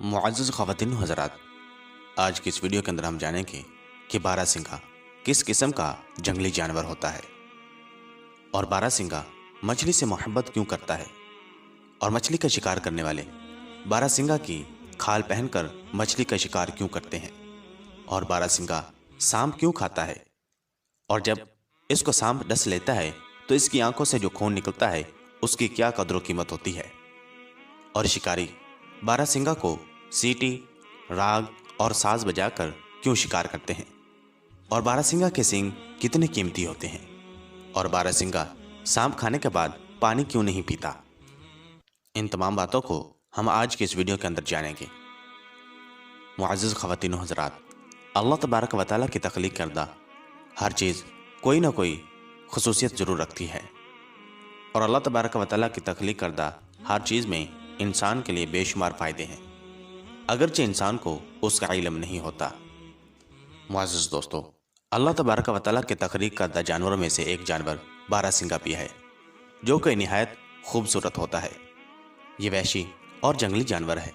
मुअज़्ज़ज़ ख़वातीन व हज़रात, आज की इस वीडियो के अंदर हम जानेंगे कि बारहसिंगा किस किस्म का जंगली जानवर होता है और बारहसिंगा मछली से मोहब्बत क्यों करता है और मछली का शिकार करने वाले बारहसिंगा की खाल पहनकर मछली का शिकार क्यों करते हैं और बारहसिंगा सांप क्यों खाता है और जब इसको सांप डस लेता है तो इसकी आंखों से जो खून निकलता है उसकी क्या कदर कीमत होती है और शिकारी बारहसिंगा को सीटी, राग और साज बजाकर क्यों शिकार करते हैं और बारहसिंगा के सींग कितने कीमती होते हैं और बारहसिंगा सांप खाने के बाद पानी क्यों नहीं पीता। इन तमाम बातों को हम आज के इस वीडियो के अंदर जानेंगे। मुअज़्ज़ज़ ख़वातीन व हज़रात, अल्लाह तबारक व तआला की तख्लीक करदा हर चीज़ कोई ना कोई खुसूसियत ज़रूर रखती है और अल्लाह तबारक व तआला की तख्लीक करदा हर चीज़ में इंसान के लिए बेशुमार फ़ायदे हैं, अगरचे इंसान को उसका इल्म नहीं होता। मुअज़्ज़ज़ दोस्तों, अल्लाह तबारक व तआला के तख्लीक करदा जानवरों में से एक जानवर बारहसिंगा भी है, जो कि निहायत खूबसूरत होता है। ये वहशी और जंगली जानवर है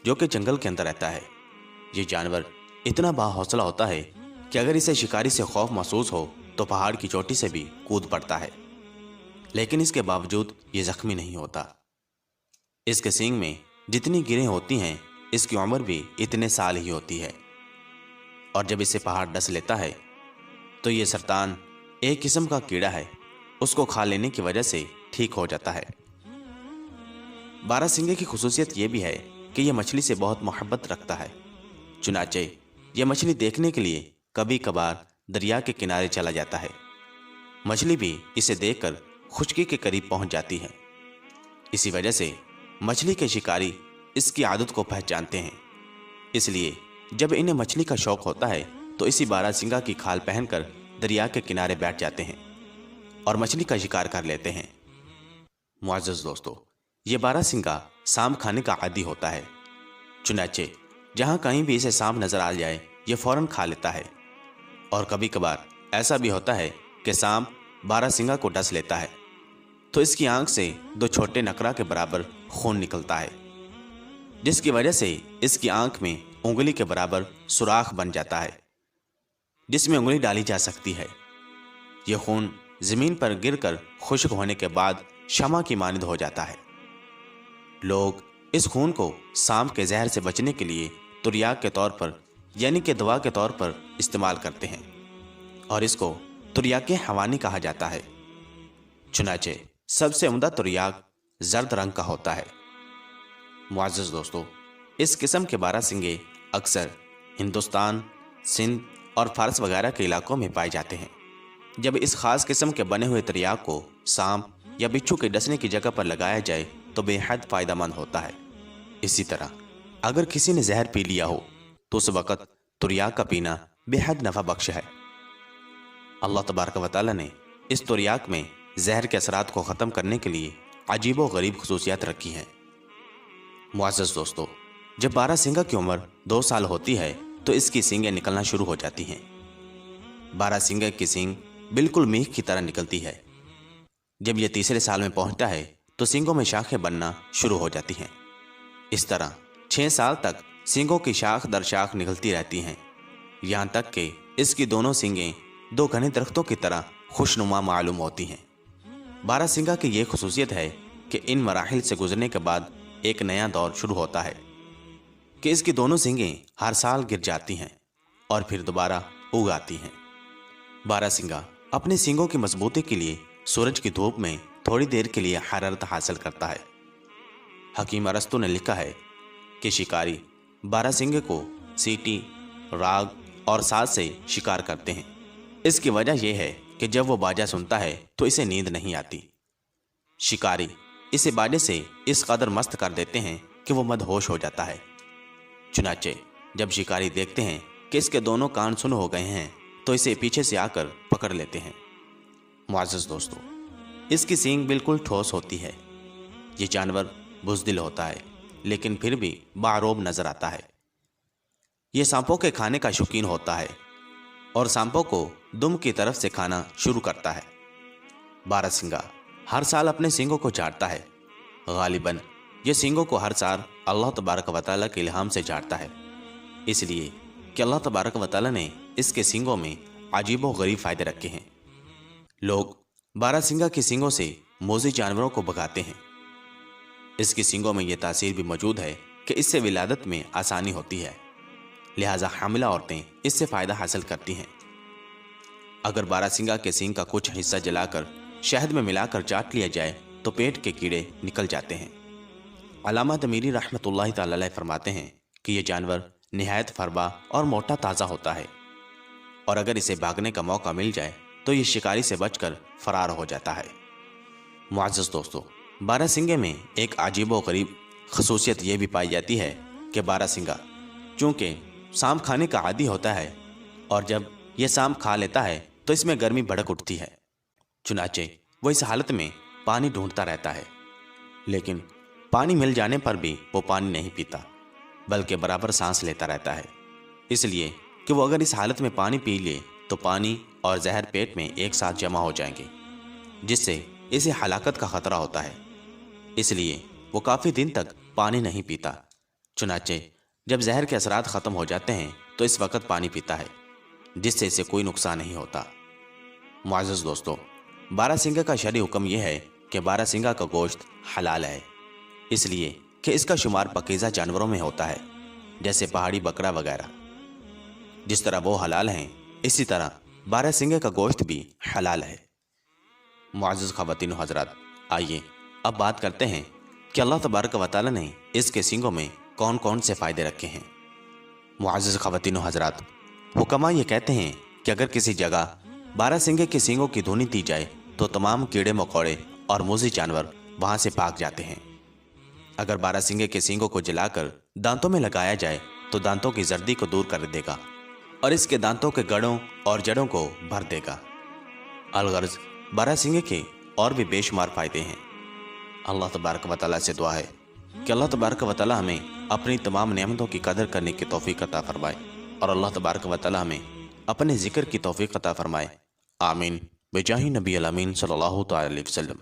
जो कि जंगल के अंदर रहता है। ये जानवर इतना बाहौसला होता है कि अगर इसे शिकारी से खौफ महसूस हो तो पहाड़ की चोटी से भी कूद पड़ता है, लेकिन इसके बावजूद ये जख्मी नहीं होता। इसके सींग में जितनी गिरें होती हैं इसकी उम्र भी इतने साल ही होती है और जब इसे पहाड़ डस लेता है तो ये सरतान एक किस्म का कीड़ा है, उसको खा लेने की वजह से ठीक हो जाता है। बारहसिंगे की खुसूसियत यह भी है कि यह मछली से बहुत मोहब्बत रखता है, चुनाचे यह मछली देखने के लिए कभी कभार दरिया के किनारे चला जाता है। मछली भी इसे देखकर खुशकी के करीब पहुंच जाती है। इसी वजह से मछली के शिकारी इसकी आदत को पहचानते हैं, इसलिए जब इन्हें मछली का शौक होता है तो इसी बारहसिंगा की खाल पहनकर दरिया के किनारे बैठ जाते हैं और मछली का शिकार कर लेते हैं। मुअज़्ज़ज़ दोस्तों, ये बारहसिंगा सांप खाने का आदी होता है, चुनाचे जहाँ कहीं भी इसे सांप नजर आ जाए ये फौरन खा लेता है और कभी कभार ऐसा भी होता है कि सांप बारहसिंगा को डस लेता है तो इसकी आंख से दो छोटे नकरा के बराबर खून निकलता है, जिसकी वजह से इसकी आंख में उंगली के बराबर सुराख बन जाता है जिसमें उंगली डाली जा सकती है। यह खून जमीन पर गिरकर खुश्क होने के बाद शमा की मानद हो जाता है। लोग इस खून को सांप के जहर से बचने के लिए तुर्याक के तौर पर यानी कि दवा के तौर पर इस्तेमाल करते हैं और इसको तुर्याक हवानी कहा जाता है। चुनाचे सबसे उम्दा तुर्याक जर्द रंग का होता है। मुअज़्ज़ज़ दोस्तों, इस किस्म के बारहसिंगे अक्सर हिंदुस्तान, सिंध और फारस वगैरह के इलाकों में पाए जाते हैं। जब इस खास किस्म के बने हुए तुर्याक को सांप या बिच्छू के डसने की जगह पर लगाया जाए तो बेहद फायदेमंद होता है। इसी तरह अगर किसी ने जहर पी लिया हो तो उस वक़्त तुर्याक का पीना बेहद नफा बख्श है। अल्लाह तबारक व तआला ने इस तुर्याक में जहर के असरात को ख़त्म करने के लिए अजीब व गरीब खुसूसियात रखी हैं। मुअज़्ज़ज़ दोस्तों, जब बारहसिंगा की उम्र 2 साल होती है तो इसकी सींगें निकलना शुरू हो जाती हैं। बारहसिंगा की सींग बिल्कुल मीख की तरह निकलती है। जब यह तीसरे साल में पहुंचता है तो सींगों में शाखें बनना शुरू हो जाती हैं। इस तरह 6 साल तक सींगों की शाख दर शाख निकलती रहती हैं, यहाँ तक कि इसकी दोनों सींगें 2 घने दरख्तों की तरह खुशनुमा मालूम होती हैं। बारहसिंगा की यह खुसूसियत है कि इन मराहिल से गुजरने के बाद एक नया दौर शुरू होता है कि इसकी दोनों सींगें हर साल गिर जाती हैं और फिर दोबारा उग आती हैं। बारहसिंगा अपने सींगों की मजबूती के लिए सूरज की धूप में थोड़ी देर के लिए हरारत हासिल करता है। हकीम अरस्तु ने लिखा है कि शिकारी बारहसिंगे को सीटी, राग और साज से शिकार करते हैं। इसकी वजह यह है कि जब वो बाजा सुनता है तो इसे नींद नहीं आती। शिकारी इसे बाजे से इस कदर मस्त कर देते हैं कि वो मदहोश हो जाता है। चुनाचे जब शिकारी देखते हैं कि इसके दोनों कान सुन हो गए हैं तो इसे पीछे से आकर पकड़ लेते हैं। मुअज़्ज़ज़ दोस्तों, इसकी सींग बिल्कुल ठोस होती है। ये जानवर बुज़दिल होता है लेकिन फिर भी बारोब नजर आता है। ये सांपों के खाने का शौकीन होता है और सांपों को दुम की तरफ से खाना शुरू करता है। बारहसिंगा हर साल अपने सींगों को चाटता है। गालिबन یہ سینگوں کو ہر سال اللہ تبارک و تعالیٰ کے الہام سے جھاڑتا ہے، اس لیے کہ اللہ تبارک و تعالیٰ نے اس کے سینگوں میں عجیب و غریب فائدے رکھے ہیں۔ لوگ بارہ سنگا کی سینگوں سے موذی جانوروں کو بھگاتے ہیں۔ اس کی سینگوں میں یہ تاثیر بھی موجود ہے کہ اس سے ولادت میں آسانی ہوتی ہے، لہٰذا حاملہ عورتیں اس سے فائدہ حاصل کرتی ہیں۔ اگر بارہ سنگا کے سینگ کا کچھ حصہ جلا کر شہد میں ملا کر چاٹ لیا جائے تو پیٹ کے کیڑے نکل جاتے ہیں۔ علامہ دمیری رحمۃ اللہ تعالی علیہ فرماتے ہیں کہ یہ جانور نہایت فربا اور موٹا تازہ ہوتا ہے، اور اگر اسے بھاگنے کا موقع مل جائے تو یہ شکاری سے بچ کر فرار ہو جاتا ہے۔ معزز دوستو، بارہ سنگے میں ایک عجیب و غریب خصوصیت یہ بھی پائی جاتی ہے کہ بارہ سنگا چونکہ سام کھانے کا عادی ہوتا ہے، اور جب یہ سام کھا لیتا ہے تو اس میں گرمی بھڑک اٹھتی ہے، چنانچہ وہ اس حالت میں پانی ڈھونڈتا رہتا ہے، لیکن پانی مل جانے پر بھی وہ پانی نہیں پیتا بلکہ برابر سانس لیتا رہتا ہے، اس لیے کہ وہ اگر اس حالت میں پانی پی لے تو پانی اور زہر پیٹ میں ایک ساتھ جمع ہو جائیں گے، جس سے اسے ہلاکت کا خطرہ ہوتا ہے، اس لیے وہ کافی دن تک پانی نہیں پیتا۔ چنانچہ جب زہر کے اثرات ختم ہو جاتے ہیں تو اس وقت پانی پیتا ہے، جس سے اسے کوئی نقصان نہیں ہوتا۔ معزز دوستو، بارہ سنگا کا شرعی حکم یہ ہے کہ بارہ سنگا کا گوشت حلال ہے، اس لیے کہ اس کا شمار پاکیزہ جانوروں میں ہوتا ہے، جیسے پہاڑی بکرا وغیرہ۔ جس طرح وہ حلال ہیں، اسی طرح بارہ سنگے کا گوشت بھی حلال ہے۔ معزز خواتین و حضرات، آئیے اب بات کرتے ہیں کہ اللہ تبارک و تعالیٰ نے اس کے سینگوں میں کون کون سے فائدے رکھے ہیں۔ معزز خواتین و حضرات، حکماء یہ کہتے ہیں کہ اگر کسی جگہ بارہ سنگے کے سینگوں کی دھنی دی جائے تو تمام کیڑے مکوڑے اور موذی جانور وہاں سے بھاگ جاتے ہیں۔ اگر بارہ سنگے کے سینگوں کو جلا کر دانتوں میں لگایا جائے تو دانتوں کی زردی کو دور کر دے گا اور اس کے دانتوں کے گڑوں اور جڑوں کو بھر دے گا۔ الغرض بارہ سنگے کے اور بھی بے شمار فائدے ہیں۔ اللہ تبارک و تعالیٰ سے دعا ہے کہ اللہ تبارک و تعالیٰ ہمیں اپنی تمام نعمتوں کی قدر کرنے کی توفیق عطا فرمائے، اور اللہ تبارک و تعالیٰ ہمیں اپنے ذکر کی توفیق عطا فرمائے۔ آمین بجاہ نبی الامین صلی اللہ تعالی علیہ وسلم۔